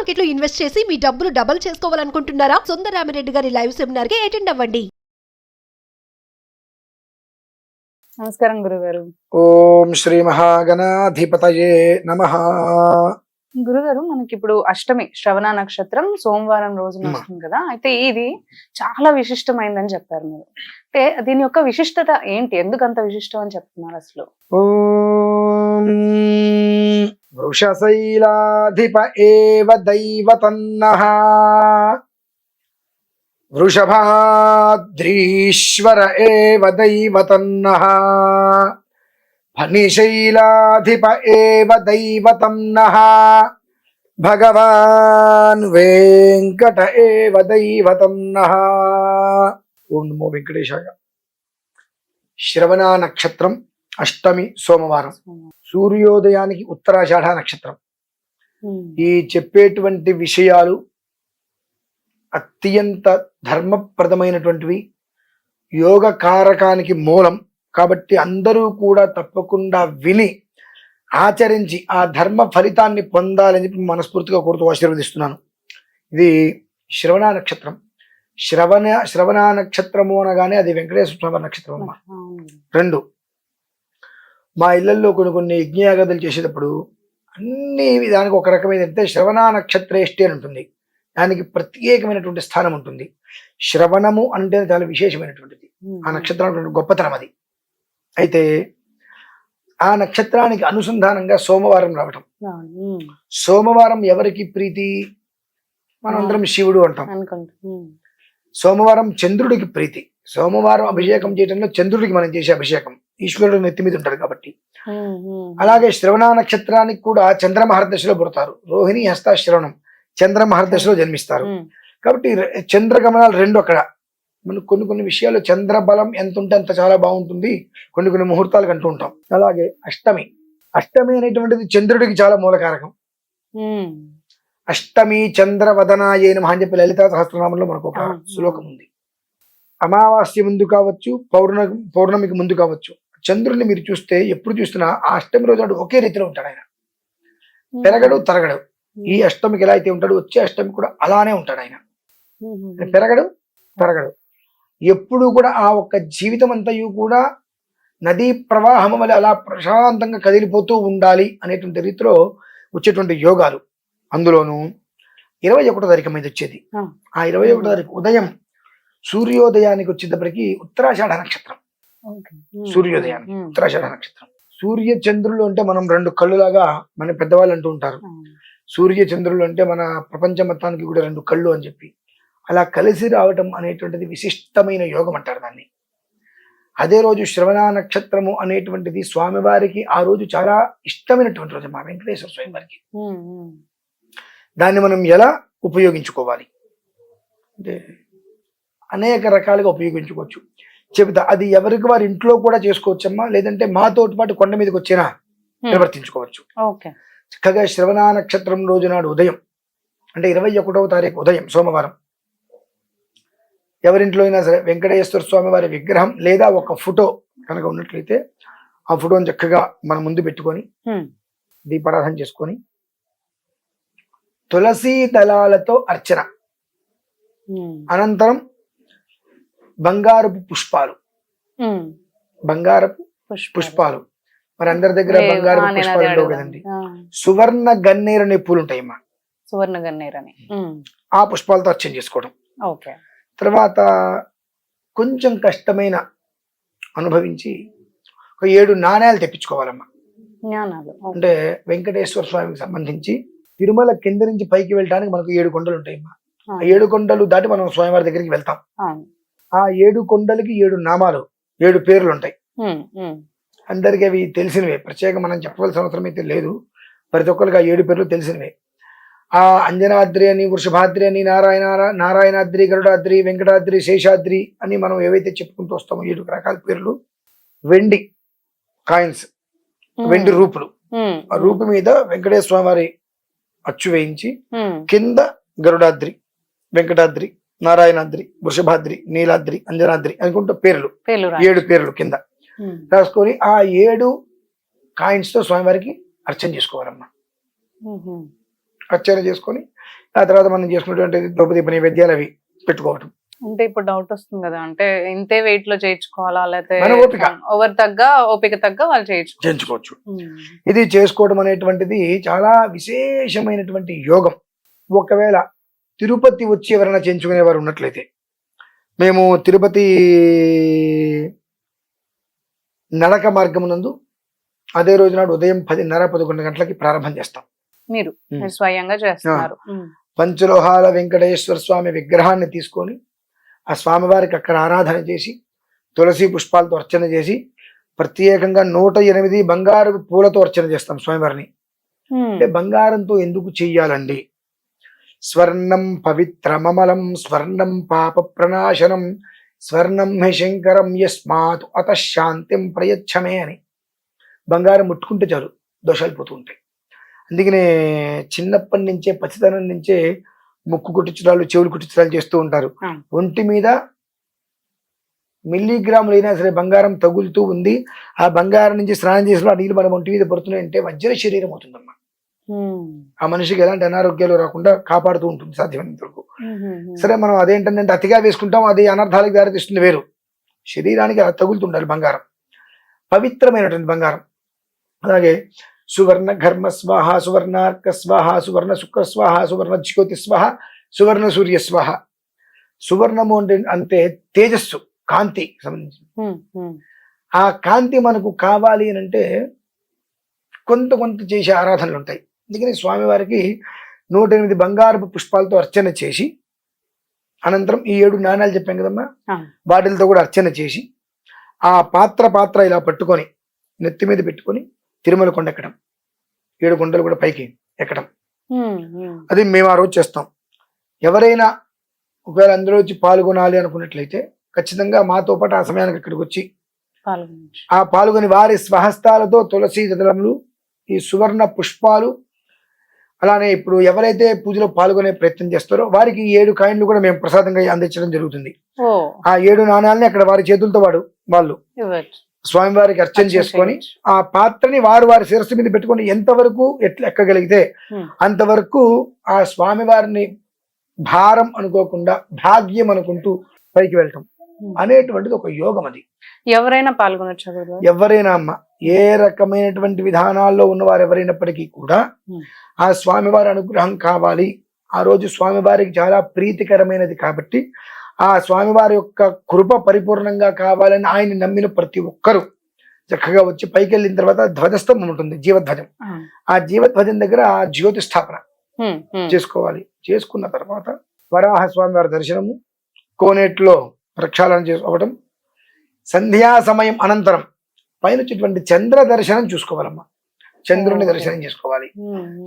Market లో invest చేసి మీ డబ్బులు డబుల్ చేసుకోవాలనుకుంటున్నారా? సుందరరామిరెడ్డి గారి లైవ్ సెమినార్ కి అటెండ్ అవ్వండి. నమస్కారం గురుగారు. ఓం శ్రీ మహాగణాధిపతయే నమః. గురుగారు, మనకి ఇప్పుడు అష్టమి శ్రవణ నక్షత్రం సోమవారం రోజున వస్తుంది కదా, అయితే ఇది చాలా విశిష్టమైందని చెప్పారు మీరు. అంటే దీని యొక్క విశిష్టత ఏంటి, ఎందుకు అంత విశిష్టం అని చెప్తున్నారు అసలు? ఓం వృషశైలాధిప ఏవ దైవతన్నః వృషభాద్రీశ్వర ఏవ దైవతన్నః ఫణిశైలాధిప ఏవ దైవతన్నః భగవాన్ వెంకట ఏవ దైవతన్నః. ఓం నమో వెంకటేశాయ. శ్రవణ నక్షత్రం అష్టమి సోమవారం, సూర్యోదయానికి ఉత్తరాషాఢ నక్షత్రం. ఈ చెప్పేటువంటి విషయాలు అత్యంత ధర్మప్రదమైనటువంటివి, యోగ కారకానికి మూలం కాబట్టి అందరూ కూడా తప్పకుండా విని ఆచరించి ఆ ధర్మ ఫలితాన్ని పొందాలని చెప్పి మనస్ఫూర్తిగా కోరుతూ ఆశీర్వదిస్తున్నాను. ఇది శ్రవణ నక్షత్రం. శ్రవణ నక్షత్రము అనగానే అది వెంకటేశ్వర స్వామి నక్షత్రం అమ్మా. రెండు, మా ఇళ్లలో కొన్ని యజ్ఞయాగాదులు చేసేటప్పుడు అన్ని దానికి ఒక రకమైన శ్రవణ నక్షత్రేష్టి అని ఉంటుంది. దానికి ప్రత్యేకమైనటువంటి స్థానం ఉంటుంది. శ్రవణము అంటే చాలా విశేషమైనటువంటిది, ఆ నక్షత్రం గొప్పతనం అది. అయితే ఆ నక్షత్రానికి అనుసంధానంగా సోమవారం రావటం. సోమవారం ఎవరికి ప్రీతి? మనందరం శివుడు అంటాం. సోమవారం చంద్రుడికి ప్రీతి. సోమవారం అభిషేకం చేయడంలో చంద్రుడికి మనం చేసే అభిషేకం, ఈశ్వరుడు నెత్తి మీద ఉంటాడు కాబట్టి. అలాగే శ్రవణ నక్షత్రానికి కూడా చంద్ర మహర్దశలో పుడతారు. రోహిణి హస్త శ్రవణం చంద్ర మహర్దశలో జన్మిస్తారు కాబట్టి చంద్రగమనాలు రెండు అక్కడ. మనకు కొన్ని విషయాలు చంద్ర బలం ఎంత ఉంటే అంత చాలా బాగుంటుంది, కొన్ని ముహూర్తాలకు అంటూ ఉంటాం. అలాగే అష్టమి అనేటువంటిది చంద్రుడికి చాలా మూలకారకం. అష్టమి చంద్రవదనాయ నమః అని చెప్పి లలితా సహస్రనామంలో మనకు ఒక శ్లోకం ఉంది. అమావాస్య ముందు కావచ్చు, పౌర్ణమికి ముందు కావచ్చు, చంద్రుడిని మీరు చూస్తే ఎప్పుడు చూస్తున్నా ఆ అష్టమి రోజు నాడు ఒకే రీతిలో ఉంటాడు. ఆయన పెరగడు తరగడు. ఈ అష్టమికి ఎలా అయితే ఉంటాడు, వచ్చే అష్టమి కూడా అలానే ఉంటాడు. ఆయన పెరగడు తరగడు. ఎప్పుడు కూడా ఆ ఒక్క జీవితం అంతయు కూడా నదీ ప్రవాహం వల్ల అలా ప్రశాంతంగా కదిలిపోతూ ఉండాలి అనేటువంటి రీతిలో వచ్చేటువంటి యోగాలు. అందులోనూ 21వ తారీఖు మీద వచ్చేది. ఆ 21వ తారీఖు ఉదయం సూర్యోదయానికి వచ్చేటప్పటికి ఉత్తరాషాఢ నక్షత్రం. సూర్యోదయానికి ఉత్తరాషాఢ నక్షత్రం. సూర్య చంద్రులు అంటే మనం రెండు కళ్ళులాగా మన పెద్దవాళ్ళు అంటూ ఉంటారు. సూర్య చంద్రులు అంటే మన ప్రపంచ మొత్తానికి కూడా రెండు కళ్ళు అని చెప్పి అలా కలిసి రావటం అనేటువంటిది విశిష్టమైన యోగం అంటారు దాన్ని. అదే రోజు శ్రవణ నక్షత్రము అనేటువంటిది స్వామివారికి ఆ రోజు చాలా ఇష్టమైనటువంటి రోజు మా వెంకటేశ్వర స్వామి వారికి. దాన్ని మనం ఎలా ఉపయోగించుకోవాలి అంటే అనేక రకాలుగా ఉపయోగించుకోవచ్చు. చెబుతా, అది ఎవరికి వారి ఇంట్లో కూడా చేసుకోవచ్చమ్మా, లేదంటే మాతోటి పాటు కొండ మీదకి వచ్చినా నిర్వర్తించుకోవచ్చు. చక్కగా శ్రవణ నక్షత్రం రోజు నాడు ఉదయం అంటే 21వ తారీఖు ఉదయం సోమవారం ఎవరింట్లో అయినా సరే వెంకటేశ్వర స్వామి వారి విగ్రహం లేదా ఒక ఫోటో కనుక ఉన్నట్లయితే ఆ ఫోటోని చక్కగా మన ముందు పెట్టుకొని దీపారాధన చేసుకొని తులసి దళాలతో అర్చన, అనంతరం బంగారపు పుష్పాలు మరి అందరి దగ్గర బంగారపు పుష్పాలు ఉండవు కదండి. సువర్ణ గన్నేరు అనే పూలు ఉంటాయమ్మా, సువర్ణ గన్నేరు అని. ఆ పుష్పాలతో అర్చన చేసుకోవడం. తర్వాత కొంచెం కష్టమైన అనుభవించి ఒక 7 నాణ్యాలు తెప్పించుకోవాలమ్మా. అంటే వెంకటేశ్వర స్వామికి సంబంధించి తిరుమల కింద నుంచి పైకి వెళ్ళడానికి మనకు 7 కొండలు ఉంటాయమ్మా. ఆ 7 కొండలు దాటి మనం స్వామివారి దగ్గరికి వెళ్తాం. ఆ 7 కొండలకి 7 నామాలు, 7 పేర్లు ఉంటాయి. అందరికీ అవి తెలిసినవే, ప్రత్యేక మనం చెప్పవలసిన అవసరం అయితే లేదు. ప్రతి ఒక్కరికి ఆ 7 పేర్లు తెలిసినవే. ఆ అంజనాద్రి అని, వృషభాద్రి అని, నారాయణాద్రి, గరుడాద్రి, వెంకటాద్రి, శేషాద్రి అని మనం ఏవైతే చెప్పుకుంటూ వస్తామో 7 రకాల పేర్లు. వెండి కాయిన్స్, వెండి రూపులు, ఆ రూపు మీద వెంకటేశ్వర స్వామి వారి అచ్చు వేయించి కింద గరుడాద్రి, వెంకటాద్రి, నారాయణాద్రి, వృషభాద్రి, నీలాద్రి, అంజనాద్రి అనుకుంటూ పేర్లు 7 పేర్లు కింద రాసుకొని ఆ 7 కాయిన్స్ తో స్వామివారికి అర్చన చేసుకోవాలమ్మా. అర్చన చేసుకొని ఆ తర్వాత మనం చేసుకున్నటువంటి ద్రౌపది నైవేద్యాలు అవి పెట్టుకోవటం. అంటే ఇప్పుడు డౌట్ వస్తుంది కదా, అంటే ఇంతే వెయిట్ లో చేయించుకోవాలా లేకపోతే మన ఓపిక. ఎవరు తగ్గ ఓపిక తగ్గ వాళ్ళు చేయించుకోవచ్చు. ఇది చేసుకోవడం అనేటువంటిది చాలా విశేషమైనటువంటి యోగం. ఒకవేళ తిరుపతి వచ్చి ఎవరైనా చేయించుకునే వారు ఉన్నట్లయితే, మేము తిరుపతి నడక మార్గం నందు అదే రోజు నాడు ఉదయం 10:30-11 గంటలకి ప్రారంభం చేస్తాం. మీరు స్వయంగా చేస్తున్నారు. పంచలోహాల వెంకటేశ్వర స్వామి విగ్రహాన్ని తీసుకొని ఆ స్వామివారికి అక్కడ ఆరాధన చేసి తులసి పుష్పాలతో అర్చన చేసి ప్రత్యేకంగా 108 బంగారు పూలతో అర్చన చేస్తాం స్వామివారిని. అంటే బంగారంతో ఎందుకు చెయ్యాలండి? స్వర్ణం పవిత్రమమలం స్వర్ణం పాప ప్రణాశనం స్వర్ణం హి శంకరం యస్మాత్ అత శాంతిం ప్రయచ్చమే అని. బంగారం ముట్టుకుంటే చాలు దోషాలు పోతూ ఉంటాయి. అందుకనే చిన్నప్పటి నుంచే పసితనం నుంచే ముక్కు కుట్టించడాలు చెవులు కుట్టించడాలు చేస్తూ ఉంటారు. ఒంటి మీద మిల్లీగ్రాములు అయినా సరే బంగారం తగులుతూ ఉంది, ఆ బంగారం నుంచి స్నానం చేసిన ఆ నీళ్ళు మన ఒంటి మీద పడుతున్నాయంటే వజ్ర శరీరం అవుతుందమ్మా. ఆ మనిషికి ఎలాంటి అనారోగ్యాలు రాకుండా కాపాడుతూ ఉంటుంది సాధ్యమైనంత వరకు. సరే మనం అదేంటంటే అతిగా వేసుకుంటాం, అది అనర్థాలకు దారితీస్తుంది వేరు. శరీరానికి అలా తగులుతుండాలి బంగారం, పవిత్రమైనటువంటి బంగారం. అలాగే సువర్ణ ఘర్మ స్వాహ సువర్ణార్క స్వాహ సువర్ణ శుక్ర స్వాహ సువర్ణ జ్యోతి స్వాహ సువర్ణ సూర్య స్వాహ. సువర్ణము అంటే తేజస్సు, కాంతి సంబంధించి. ఆ కాంతి మనకు కావాలి అని అంటే కొంత చేసే ఆరాధనలు ఉంటాయి. అందుకని స్వామివారికి 108 బంగారపు పుష్పాలతో అర్చన చేసి అనంతరం ఈ 7 నాణాలు చెప్పాం కదమ్మా, వాటిలతో కూడా అర్చన చేసి ఆ పాత్ర ఇలా పట్టుకొని నెత్తి మీద పెట్టుకొని తిరుమల కొండ ఎక్కడం, 7 కొండలు కూడా పైకి ఎక్కడం. అది మేము ఆ రోజు చేస్తాం. ఎవరైనా ఒకవేళ అందులో వచ్చి పాల్గొనాలి అనుకున్నట్లయితే ఖచ్చితంగా మాతో పాటు ఆ సమయానికి ఇక్కడికి వచ్చి ఆ పాల్గొని వారి స్వహస్తాలతో తులసి దళములు, ఈ సువర్ణ పుష్పాలు, అలానే ఇప్పుడు ఎవరైతే పూజలో పాల్గొనే ప్రయత్నం చేస్తారో వారికి 7 కాయిన్లు కూడా మేము ప్రసాదంగా అందించడం జరుగుతుంది. ఆ 7 నాణాలని అక్కడ వారి చేతులతో వాళ్ళు స్వామివారికి అర్చన చేసుకొని ఆ పాత్రని వారి శిరస్సు మీద పెట్టుకొని ఎంతవరకు ఎక్కగలిగితే అంతవరకు ఆ స్వామివారిని భారం అనుకోకుండా భాగ్యం అనుకుంటూ పైకి వెళ్ళటం అనేటువంటిది ఒక యోగం. అది ఎవరైనా పాల్గొనొచ్చు, ఎవరైనా అమ్మ, ఏ రకమైనటువంటి విధానాల్లో ఉన్నవారు ఎవరైనప్పటికీ కూడా ఆ స్వామివారి అనుగ్రహం కావాలి. ఆ రోజు స్వామివారికి చాలా ప్రీతికరమైనది కాబట్టి ఆ స్వామివారి యొక్క కృప పరిపూర్ణంగా కావాలని ఆయన నమ్మిన ప్రతి ఒక్కరూ చక్కగా వచ్చి పైకి వెళ్ళిన తర్వాత ధ్వజస్తంభం ఉంటుంది, జీవధ్వజం. ఆ జీవధ్వజం దగ్గర ఆ జ్యోతి స్థాపన చేసుకోవాలి. చేసుకున్న తర్వాత వరాహ స్వామివారి దర్శనము, కోనేట్లో ప్రక్షాళన చేసుకోవడం, సంధ్యా సమయం అనంతరం పైన వచ్చేటువంటి చంద్ర దర్శనం చూసుకోవాలమ్మా. చంద్రుని దర్శనం చేసుకోవాలి.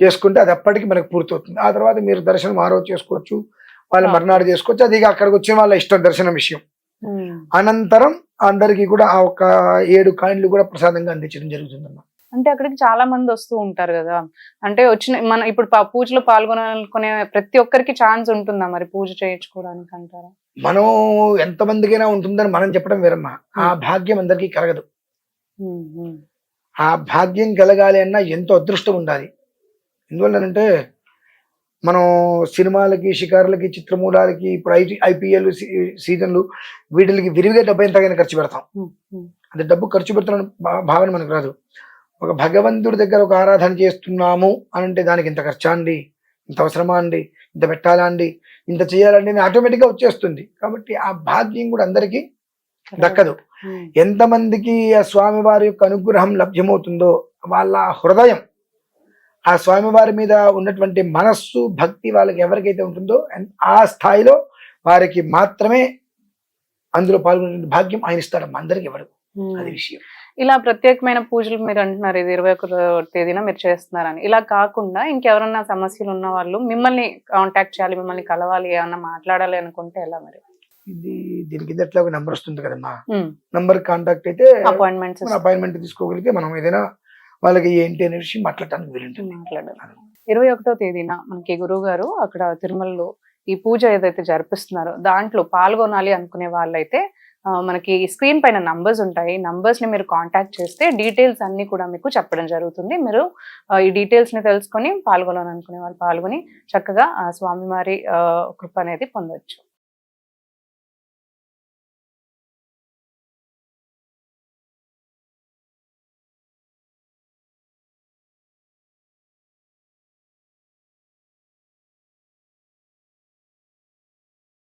చేసుకుంటే అది అప్పటికి మనకు పూర్తవుతుంది. ఆ తర్వాత మీరు దర్శనం ఆ రోజు చేసుకోవచ్చు, వాళ్ళు మర్నాడు చేసుకోవచ్చు. అది అక్కడికి వచ్చిన వాళ్ళ ఇష్టం దర్శనం విషయం. అనంతరం అందరికి కూడా ఆ ఒక 7 కాయిన్లు కూడా ప్రసాదంగా అందించడం జరుగుతుందమ్మా. అంటే అక్కడికి చాలా మంది వస్తూ ఉంటారు కదా, అంటే వచ్చిన మన ఇప్పుడు పూజలో పాల్గొనాలనుకునే ప్రతి ఒక్కరికి ఛాన్స్ ఉంటుందా మరి పూజ చేయించుకోవడానికి అంటారా? మనం ఎంతమందికైనా ఉంటుందని మనం చెప్పడం వేరమ్మా. ఆ భాగ్యం అందరికీ కలగదు. ఆ భాగ్యం కలగాలి అన్నా ఎంతో అదృష్టం ఉండాలి. ఎందువల్లనంటే మనం సినిమాలకి, షికారులకి, చిత్రమూలాలకి, ఇప్పుడు IPL సీజన్లు వీటికి విరివిగా డబ్బు ఎంతగానో ఖర్చు పెడతాం. అది డబ్బు ఖర్చు పెడుతున్న భావన మనకు రాదు. ఒక భగవంతుడి దగ్గర ఒక ఆరాధన చేస్తున్నాము అని అంటే దానికి ఇంత ఖర్చా అండి, ఇంత అవసరమా అండి, ఇంత పెట్టాలా అండి, ఇంత చేయాలండి అని ఆటోమేటిక్గా వచ్చేస్తుంది. కాబట్టి ఆ భాగ్యం కూడా అందరికీ దక్కదు. ఎంతమందికి ఆ స్వామివారి యొక్క అనుగ్రహం లభ్యమవుతుందో వాళ్ళ హృదయం ఆ స్వామివారి మీద ఉన్నటువంటి మనస్సు, భక్తి వాళ్ళకి ఎవరికైతే ఉంటుందో ఆ స్థాయిలో వారికి మాత్రమే అందులో పాల్గొనే భాగ్యం ఆయన ఇస్తాడమ్మా, అందరికి ఎవరు. అది విషయం. ఇలా ప్రత్యేకమైన పూజలు మీరు అంటున్నారు, ఇది 21వ తేదీన మీరు చేస్తున్నారని. ఇలా కాకుండా ఇంకెవరన్నా సమస్యలు ఉన్న వాళ్ళు మిమ్మల్ని కాంటాక్ట్ చేయాలి, మిమ్మల్ని కలవాలి, ఏమన్నా మాట్లాడాలి అనుకుంటే ఎలా మరి? దీనికి ఎట్లా ఒక నెంబర్ వస్తుంది కదమ్మా, నంబర్ కాంటాక్ట్ అయితే అపాయింట్మెంట్ తీసుకోగలిగితే మనం ఏదైనా వాళ్ళకి ఏంటి అనే విషయం మాట్లాడటానికి వీలుంటుంది. 21వ తేదీన మనకి గురువు గారు అక్కడ తిరుమలలో ఈ పూజ ఏదైతే జరిపిస్తున్నారో దాంట్లో పాల్గొనాలి అనుకునే వాళ్ళైతే మనకి స్క్రీన్ పైన నంబర్స్ ఉంటాయి. నంబర్స్ ని మీరు కాంటాక్ట్ చేస్తే డీటెయిల్స్ అన్ని కూడా మీకు చెప్పడం జరుగుతుంది. మీరు ఈ డీటెయిల్స్ ని తెలుసుకొని పాల్గొనాలనుకునే వాళ్ళు పాల్గొని చక్కగా ఆ స్వామివారి కృప అనేది పొందొచ్చు.